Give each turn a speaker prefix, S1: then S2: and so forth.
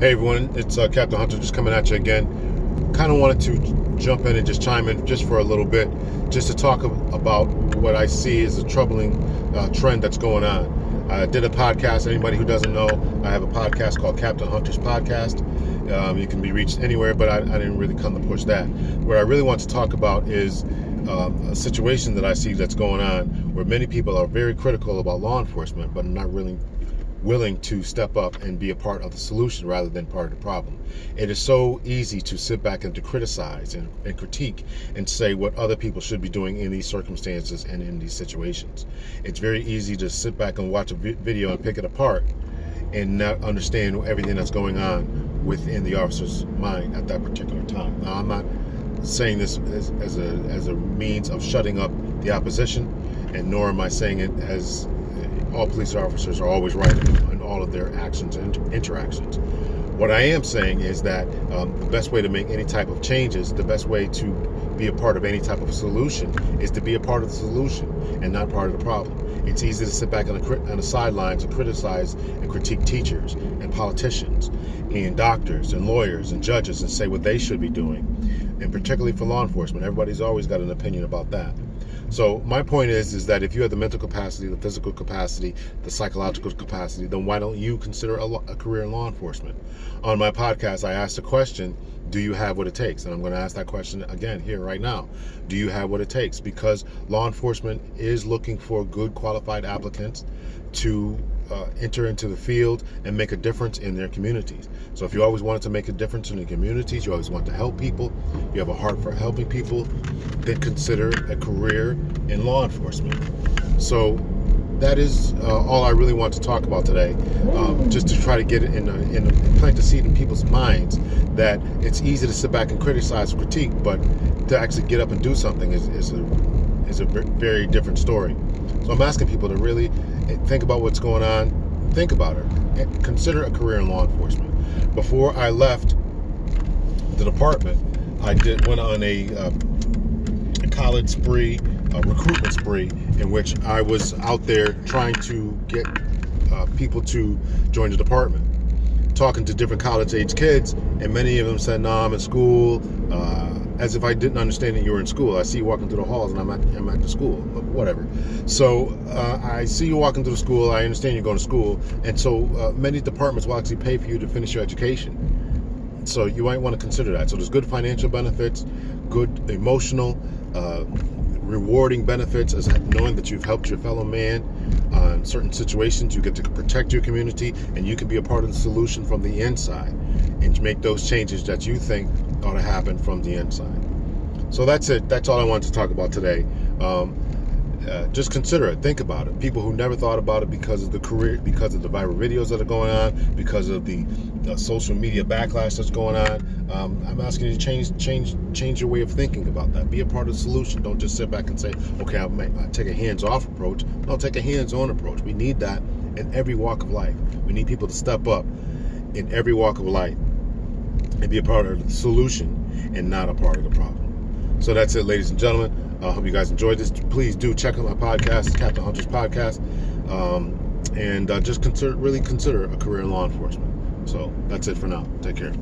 S1: Hey everyone, it's Captain Hunter just coming at you again. Kind of wanted to jump in and just chime in just for a little bit, just to talk about what I see as a troubling trend that's going on. I did a podcast. Anybody who doesn't know, I have a podcast called Captain Hunter's Podcast. You can be reached anywhere, but I didn't really come to push that. What I really want to talk about is a situation that I see that's going on where many people are very critical about law enforcement, but not really willing to step up and be a part of the solution rather than part of the problem. It is so easy to sit back and to criticize and critique and say what other people should be doing in these circumstances and in these situations. It's very easy to sit back and watch a video and pick it apart and not understand everything that's going on within the officer's mind at that particular time. Now, I'm not saying this as a means of shutting up the opposition, and nor am I saying it as all police officers are always right in all of their actions and interactions. What I am saying is that the best way to make any type of changes, the best way to be a part of any type of solution is to be a part of the solution and not part of the problem. It's easy to sit back on the sidelines and criticize and critique teachers and politicians and doctors and lawyers and judges and say what they should be doing, and particularly for law enforcement. Everybody's always got an opinion about that. So my point is that if you have the mental capacity, the physical capacity, the psychological capacity, then why don't you consider a career in law enforcement? On my podcast, I asked the question, do you have what it takes? And I'm going to ask that question again here right now. Do you have what it takes? Because law enforcement is looking for good qualified applicants to enter into the field and make a difference in their communities. So if you always wanted to make a difference in the communities, you always want to help people, you have a heart for helping people, then consider a career in law enforcement. So that is all I really want to talk about today, just to try to get it in plant the seed in people's minds that it's easy to sit back and criticize and critique, but to actually get up and do something is a very different story. So I'm asking people to really think about what's going on, think about it, and consider a career in law enforcement. Before I left the department, I went on a college spree, a recruitment spree, in which I was out there trying to get people to join the department, talking to different college-age kids, and many of them said, "No, I'm in school," as if I didn't understand that you were in school. I see you walking through the halls, and I'm at the school, whatever. So I see you walking through the school. I understand you're going to school, and so many departments will actually pay for you to finish your education. So you might want to consider that. So there's good financial benefits, good emotional, rewarding benefits, as knowing that you've helped your fellow man in certain situations. You get to protect your community, and you can be a part of the solution from the inside and make those changes that you think ought to happen from the inside. So that's it. That's all I wanted to talk about today. Just consider it. Think about it. People who never thought about it because of the career, because of the viral videos that are going on, because of the social media backlash that's going on. I'm asking you to change your way of thinking about that. Be a part of the solution. Don't just sit back and say, okay, I'll take a hands-off approach. No, take a hands-on approach. We need that in every walk of life. We need people to step up in every walk of life and be a part of the solution and not a part of the problem. So that's it, ladies and gentlemen. I hope you guys enjoyed this. Please do check out my podcast, Captain Hunter's Podcast, and just really consider a career in law enforcement. So that's it for now. Take care.